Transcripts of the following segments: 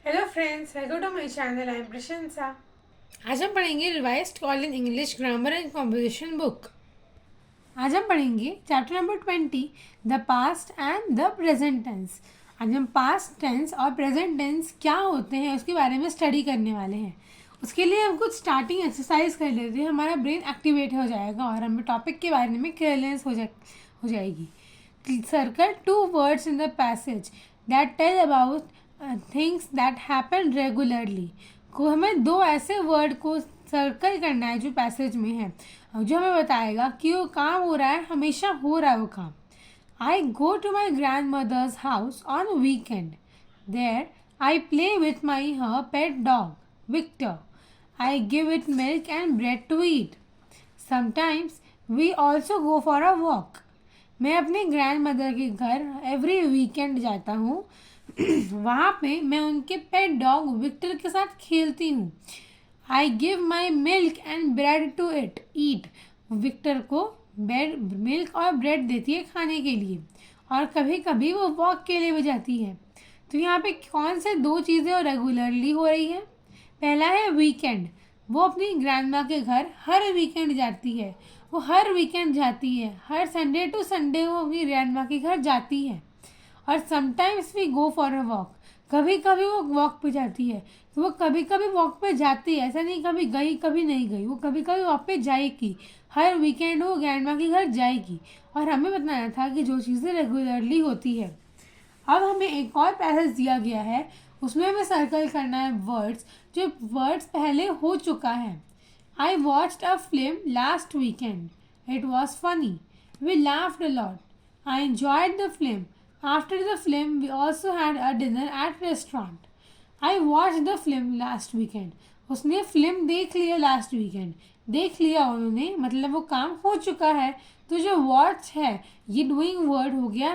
Hello friends, welcome to my channel. I am Prashansa. आज हम पढ़ेंगे revised Collin English grammar and composition book. आज हम पढ़ेंगे chapter number 20, the past and the present tense. आज हम पास्ट टेंस और प्रेजेंट टेंस क्या होते हैं उसके बारे में स्टडी करने वाले हैं। उसके लिए हम कुछ स्टार्टिंग एक्सरसाइज कर लेते हैं, हमारा ब्रेन एक्टिवेट हो जाएगा और हमें टॉपिक के बारे में क्लियरनेस हो जाएगी। Circle two words in the passage that tell about things that happen regularly। को हमें दो ऐसे वर्ड को सर्कल करना है जो पैसेज में है, जो हमें बताएगा कि वो काम हो रहा है, हमेशा हो रहा है वो काम। I go to my grandmother's house on weekend. There I play with my her pet dog Victor. I give it milk and bread to eat. Sometimes we also go for a walk. मैं अपने grand mother के घर every weekend जाता हूँ। वहाँ पे मैं उनके पेट डॉग विक्टर के साथ खेलती हूँ। I give my milk and bread to it eat. Victor को ब्रेड मिल्क और ब्रेड देती है खाने के लिए, और कभी कभी वो वॉक के लिए भी जाती है। तो यहाँ पे कौन से दो चीज़ें रेगुलरली हो रही है? पहला है वीकेंड। वो अपनी ग्रैंड माँ के घर हर वीकेंड जाती है। वो हर वीकेंड जाती है, हर संडे टू संडे वो अपनी ग्रैंड माँ के घर जाती है। और sometimes we go for a walk. कभी कभी वो वॉक पे जाती है। तो वो कभी कभी वॉक पे जाती है, ऐसा नहीं कभी गई कभी नहीं गई, वो कभी कभी वॉक पे जाएगी। हर वीकेंड वो ग्रैंड माँ के घर जाएगी। और हमें बताना था कि जो चीज़ें रेगुलरली होती है। अब हमें एक और पैसेज दिया गया है, उसमें हमें सर्कल करना है वर्ड्स, जो वर्ड्स पहले हो चुका है। I watched a film last weekend. It was funny. We laughed a lot. I enjoyed the film. After the film we also had a dinner at restaurant. I watch the film last weekend. उसने film देख लिया last weekend. देख लिया उन्होंने, मतलब वो काम हो चुका है। तो जो वॉच है ये डूइंग वर्ड हो गया।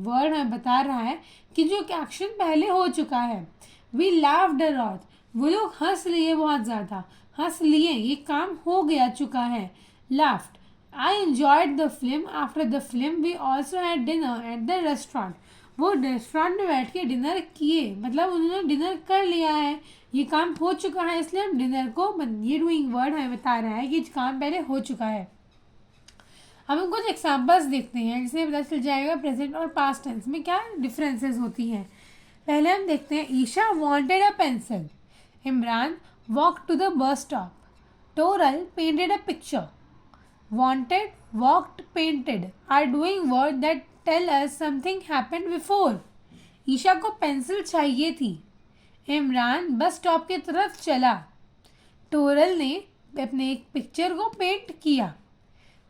वर्ड है बता रहा है कि जो एक्शन पहले हो चुका है। We laughed a lot. वो लोग हंस लिए बहुत ज़्यादा। हंस लिए, ये काम हो गया चुका है। Laughed. I enjoyed the film. After the film we also had dinner at the restaurant. वो रेस्टोरेंट में बैठ के डिनर किए, मतलब उन्होंने डिनर कर लिया है, ये काम हो चुका है, इसलिए हम डिनर को, ये डूइंग वर्ड हमें बता रहा है कि काम पहले हो चुका है। अब हम कुछ एग्जाम्पल्स देखते हैं जिससे पता चल जाएगा प्रेजेंट और पास्ट टेंस में क्या डिफरेंसेस होती हैं। पहले हम देखते हैं, Isha wanted a pencil. Imran walk to the bus stop. Toral painted a picture. Wanted, walked, painted are doing word that tell us something happened before. Isha को पेंसिल चाहिए थी। इमरान बस स्टॉप की तरफ चला। टोरल ने अपने एक पिक्चर को पेंट किया,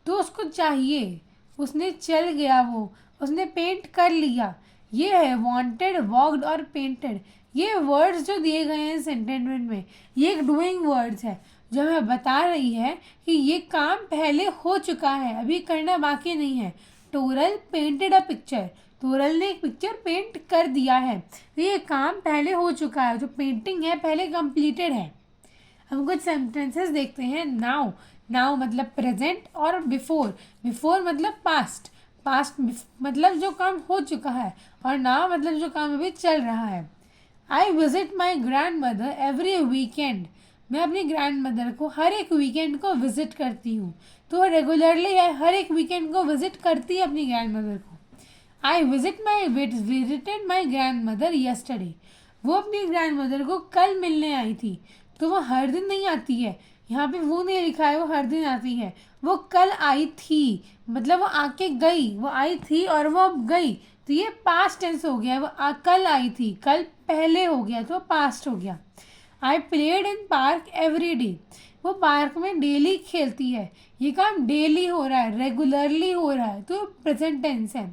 तो उसको चाहिए, उसने चल गया, वो उसने पेंट कर लिया। ये है वांटेड, वॉक्ड और पेंटेड। ये वर्ड्स जो दिए गए हैं सेंटेंस में, ये एक डूइंग वर्ड्स है जो हमें बता रही है कि ये काम पहले हो चुका है, अभी करना बाकी नहीं है। टोरल पेंटेड अ पिक्चर। टोरल ने एक पिक्चर पेंट कर दिया है, तो ये काम पहले हो चुका है, जो पेंटिंग है पहले कंप्लीटेड है। हम कुछ सेंटेंसेस देखते हैं। नाउ, नाउ मतलब प्रेजेंट, और बिफोर, बिफोर मतलब पास्ट, पास्ट मतलब जो काम हो चुका है, और नाउ मतलब जो काम अभी चल रहा है। I visit my grand mother every weekend. मैं अपनी ग्रैंड मदर को हर एक वीकेंड को विजिट करती हूँ। तो रेगुलरली है, हर एक वीकेंड को विजिट करती है अपनी ग्रैंड मदर को। I visited my grand mother yesterday. वो अपनी ग्रैंड मदर को कल मिलने आई थी। तो वो हर दिन नहीं आती है, यहाँ पे वो नहीं लिखा है, वो हर दिन आती है। वो कल आई थी, मतलब वो आके गई, वो आई थी और वो अब गई, तो ये पास्ट टेंस हो गया। वो कल आई थी, कल पहले हो गया तो पास्ट हो गया। I played in park every day. वो पार्क में डेली खेलती है, ये काम डेली हो रहा है, रेगुलरली हो रहा है, तो प्रेजेंट टेंस है।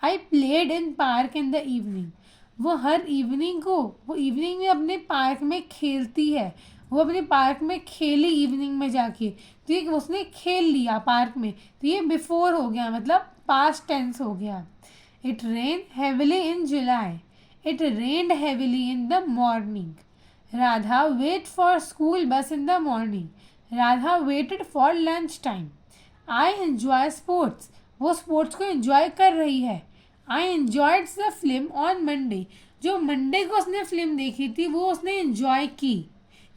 I played in park in the evening. वो हर इवनिंग को, वो इवनिंग में अपने पार्क में खेलती है। वो अपने पार्क में खेली इवनिंग में जाके, तो ये उसने खेल लिया पार्क में, तो ये बिफोर हो गया, मतलब पास्ट टेंस हो गया। It rain heavily in July. It rained heavily in the morning. Radha wait for school bus in the morning. Radha waited for lunch time. I enjoy sports. वो स्पोर्ट्स को एंजॉय कर रही है। I enjoyed the film on Monday. जो Monday को उसने film देखी थी वो उसने एंजॉय की।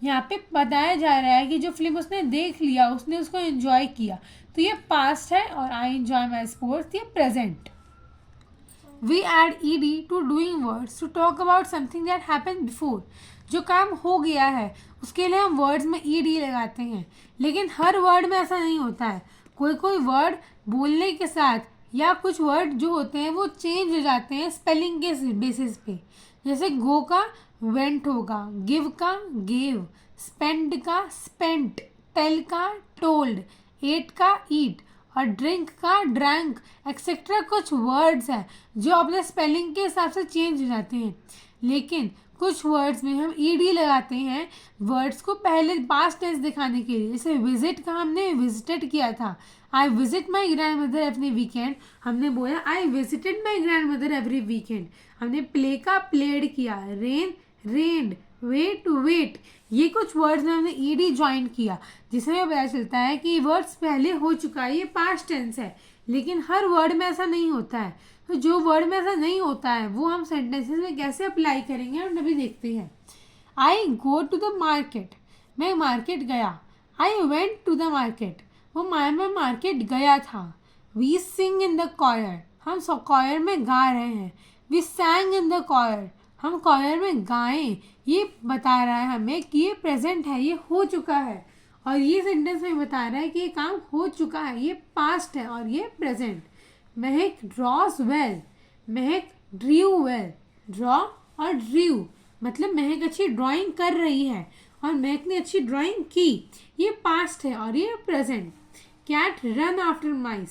यहाँ पे बताया जा रहा है कि जो फिल्म उसने देख लिया उसने उसको एंजॉय किया, तो ये पास्ट है। और आई एंजॉय माई स्पोर्ट्स ये present. We add ed to doing words to talk about something that happened before. जो काम हो गया है उसके लिए हम वर्ड्स में ed लगाते हैं, लेकिन हर वर्ड में ऐसा नहीं होता है। कोई कोई वर्ड बोलने के साथ या कुछ वर्ड जो होते हैं वो चेंज हो जाते हैं स्पेलिंग के बेसिस पे। जैसे गो का वेंट होगा, गिव का गेव, स्पेंड का स्पेंट, टेल का टोल्ड, एट का ईट और ड्रिंक का ड्रैंक एक्सेट्रा। कुछ वर्ड्स हैं जो अपने स्पेलिंग के हिसाब से चेंज हो जाते हैं, लेकिन कुछ वर्ड्स में हम ed लगाते हैं वर्ड्स को पहले पास्ट टेंस दिखाने के लिए। जैसे विजिट का हमने विजिटेड किया था, I visit my grand mother every weekend, हमने बोला I visited my grand mother every weekend. हमने प्ले का प्लेड किया, रेन रेन्ड, वेट वेट। ये कुछ वर्ड्स में हमने ed ज्वाइन किया, जिससे हमें पता चलता है कि वर्ड्स पहले हो चुका है, ये पास्ट टेंस है। लेकिन हर वर्ड में ऐसा नहीं होता है, तो जो वर्ड में ऐसा नहीं होता है वो हम सेंटेंसेस में कैसे अप्लाई करेंगे हम अभी देखते हैं। I go to the market, मैं मार्केट गया। I went to the market, मैं मार्केट गया था। We sing in the choir, हम कॉयर में गा रहे हैं। We sang in the choir, हम कॉयर में गाएं। ये बता रहा है हमें कि ये प्रेजेंट है, ये हो चुका है। और ये सेंटेंस में बता रहा है कि ये काम हो चुका है, ये पास्ट है और ये प्रेजेंट। महक ड्रॉज वेल, महक ड्रीव वेल। ड्रॉ और ड्रीव मतलब महक अच्छी ड्राइंग कर रही है और महक ने अच्छी ड्राइंग की, ये पास्ट है और ये present. Cat run after mice,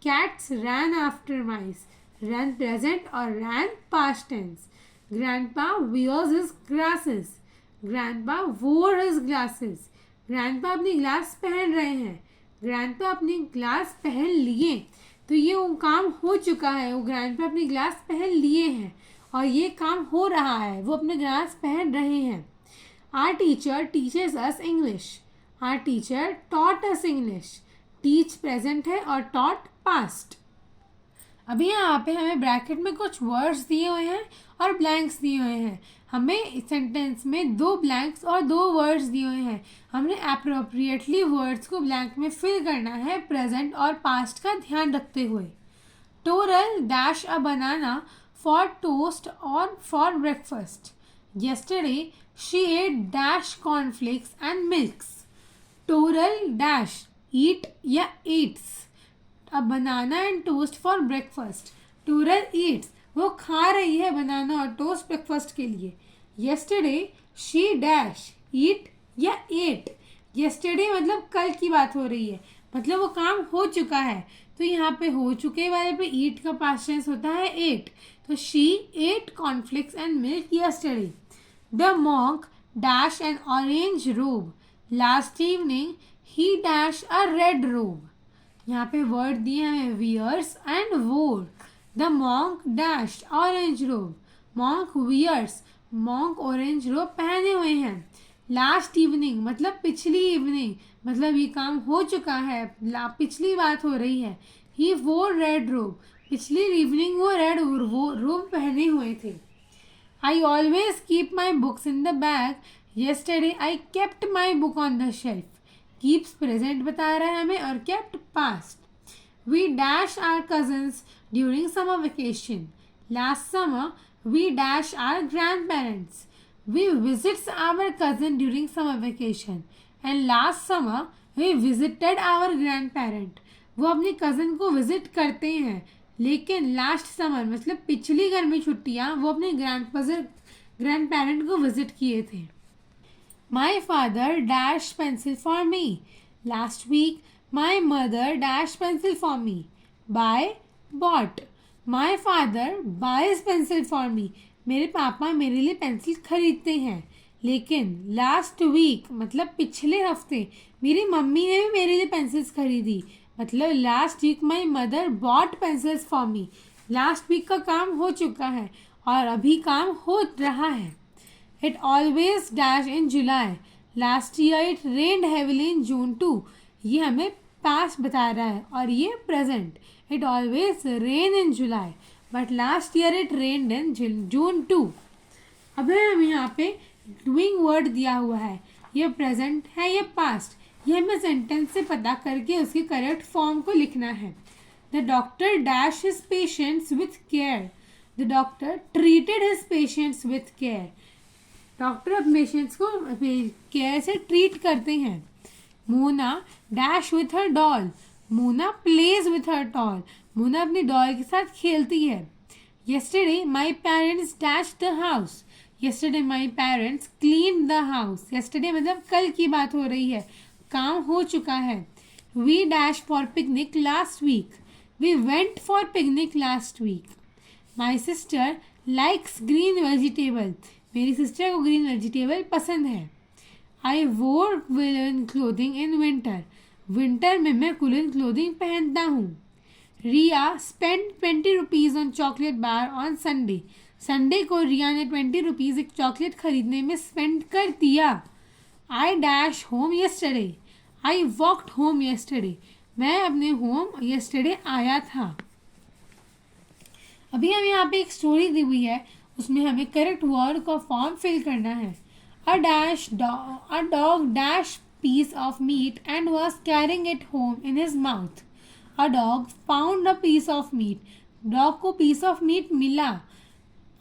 cats ran after mice. Run present और ran past tense. Grandpa wears his glasses, Grandpa wore his glasses. Grandpa अपनी ग्लास पहन रहे हैं, Grandpa अपनी ग्लास पहन लिए। तो ये वो काम हो चुका है, वो Grandpa अपनी ग्लास पहन लिए हैं और ये काम हो रहा है, वो अपने ग्लास पहन रहे हैं। Our teacher teaches us English, Our teacher taught us English. Teach present है और taught पास्ट। अभी यहाँ पे हमें ब्रैकेट में कुछ वर्ड्स दिए हुए हैं और ब्लैंक्स दिए हुए हैं। हमें सेंटेंस में 2 ब्लैंक्स और 2 वर्ड्स दिए हुए हैं। हमने अप्रोप्रिएटली वर्ड्स को ब्लैंक में फिल करना है प्रेजेंट और पास्ट का ध्यान रखते हुए। Toral dash a banana for toast और for breakfast. Yesterday she ate dash cornflakes and milks. Toral dash eat या eats a banana and toast for breakfast. Toral eats वो खा रही है बनाना और टोस्ट ब्रेकफास्ट के लिए। येस्टरडे शी डैश ईट या एट। येस्टरडे मतलब कल की बात हो रही है, मतलब वो काम हो चुका है, तो यहाँ पे हो चुके वाले पे ईट का पास्ट टेंस होता है एट। तो she ate cornflakes and milk yesterday. The monk dash an orange robe. Last evening he dash a red robe. यहाँ पे वर्ड दिए हैं wears and wore. The monk dash orange robe, monk wears, monk orange robe पहने हुए हैं। Last evening मतलब पिछली evening, मतलब ये काम हो चुका है, पिछली बात हो रही है। ही वोर रेड रोब, पिछली इवनिंग वो रेड रोब पहने हुए थे। I always keep my books in the bag, yesterday I kept my book on the shelf. Keeps present बता रहा है हमें और kept past. We dash our cousins during summer vacation. Last summer we dash our grand parents. We visits our cousin during summer vacation and last summer we visited our grand parent. वो अपनी cousin को visit करते हैं, लेकिन last summer मतलब पिछली गर्मी छुट्टियाँ वो अपने ग्रैंड पेरेंट को विजिट किए थे। My father dashed pencil for me. Last week, my mother dashed pencil for me. Buy, bought. My father buys pencil for me. मेरे पापा मेरे लिए पेंसिल खरीदते हैं, लेकिन लास्ट वीक मतलब पिछले हफ्ते मेरी मम्मी ने भी मेरे लिए पेंसिल्स खरीदी। मतलब last week my mother bought pencils for me. Last week का काम हो चुका है और अभी काम हो रहा है। It always dash in July. Last year it rained heavily in June too. ये हमें पास्ट बता रहा है और ये present. It always rain in July. But last year it rained in June too. अब हमें यहाँ पे डूइंग वर्ड दिया हुआ है, ये प्रेजेंट है ये पास्ट, ये हमें सेंटेंस से पता करके उसके करेक्ट फॉर्म को लिखना है। The doctor dash his patients with care, the doctor treated his patients with care, doctor अब पेशेंट्स को केयर से ट्रीट करते हैं। Mona dash with her doll, Mona plays with her doll, Mona अपनी डॉल के साथ खेलती है। Yesterday my parents dashed the house, yesterday my parents cleaned the house, yesterday मतलब कल की बात हो रही है, काम हो चुका है। We dashed for picnic last week, we went for picnic last week. My sister likes green vegetable, मेरी सिस्टर को ग्रीन वेजिटेबल पसंद है। I wore woolen clothing in winter, winter में मैं woolen clothing पहनता हूँ। Riya spend 20 rupees on chocolate bar on Sunday, Sunday को रिया ने 20 रुपीज़ एक चॉकलेट खरीदने में स्पेंड कर दिया। I dash home yesterday, I walked home yesterday, मैं अपने होम येस्टरडे आया था। अभी हमें यहाँ पे एक स्टोरी दी हुई है, उसमें हमें करेक्ट वर्ड का फॉर्म फिल करना है। A dog dash piece of meat and was carrying it home in his mouth. A dog found a piece of meat. Dog को piece of meat मिला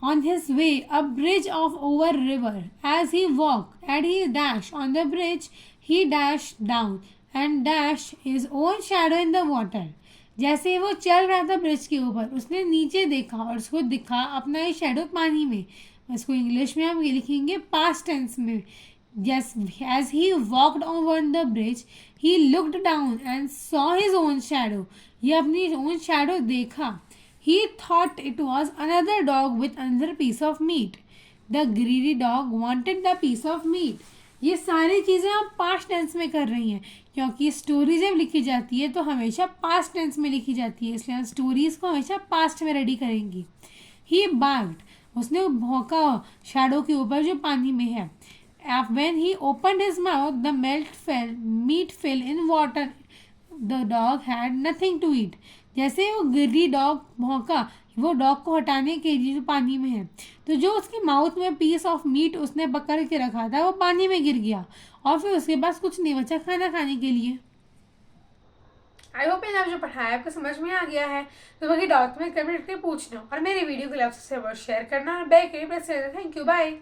on his way up bridge of over river. As he walked and he dashed on the bridge, he dashed down and dashed his own shadow in the water. जैसे वो चल रहा था bridge के ऊपर, उसने नीचे देखा और उसको दिखा अपना ही शेडो पानी में। इसको इंग्लिश में हम ये लिखेंगे पास्ट टेंस में। Yes, as he walked over the bridge, he looked down and saw his own shadow. ये अपनी own shadow देखा। He thought it was another dog with another piece of meat. The greedy dog wanted the piece of meat. ये सारी चीज़ें हम past tense में कर रही हैं, क्योंकि स्टोरी जब लिखी जाती है तो हमेशा पास्ट टेंस में लिखी जाती है, इसलिए हम स्टोरीज को हमेशा पास्ट में रेडी करेंगी। He barked, उसने भौंका शैडो के ऊपर जो पानी में है। When he opened his mouth, the meat fell in water. The dog had nothing to eat. जैसे वो गिरी डॉग भौंका, वो डॉग को हटाने के लिए जो पानी में है, तो जो उसके माउथ में पीस ऑफ मीट उसने पकड़ के रखा था वो पानी में गिर गया और फिर उसके पास कुछ नहीं बचा खाना खाने के लिए। आई होप मैंने आप जो पढ़ाया आपको समझ में आ गया है। तो बाकी डाउट में कमेंट करके पूछना और मेरी वीडियो को लाइक सब्सक्राइब और शेयर करना। Back thank you, bye.